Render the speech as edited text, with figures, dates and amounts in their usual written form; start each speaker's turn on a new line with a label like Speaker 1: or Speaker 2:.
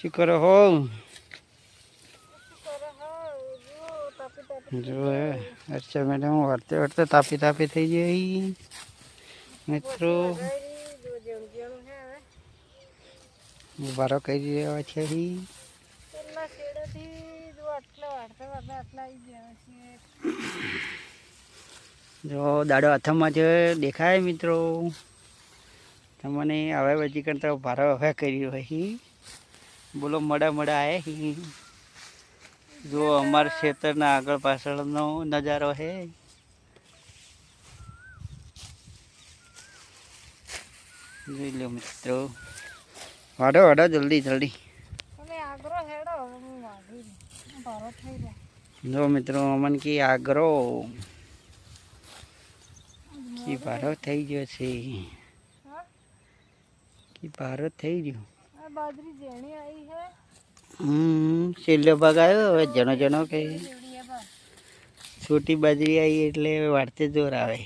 Speaker 1: શું કરો હો? જો અચ્છા મેડમ વળતે વળતે તાપી તાપી થઈ ગઈ મિત્રો. ઉભારો કરી રહ્યો છે. જો દાડો હાથમાં છે દેખાય મિત્રો તમને. હવે પછી કરતા ભારો હવે કર્યો હોય. બોલો મડા આયે. જો અમારા ખેતરના આગળ પાછળનો નજારો છે. જોઈ લો મિત્રો. વાડો જલ્દી. જો મિત્રો અમન કી આગરો કી ભારો થઈ ગયો છે. કી ભારો થઈ ગયો.
Speaker 2: બાજરી જેણી આવી હે.
Speaker 1: છેલ્લો ભાગ આવ્યો. હવે જણો કે છોટી બાજરી આવી એટલે વાળતે જોર આવે.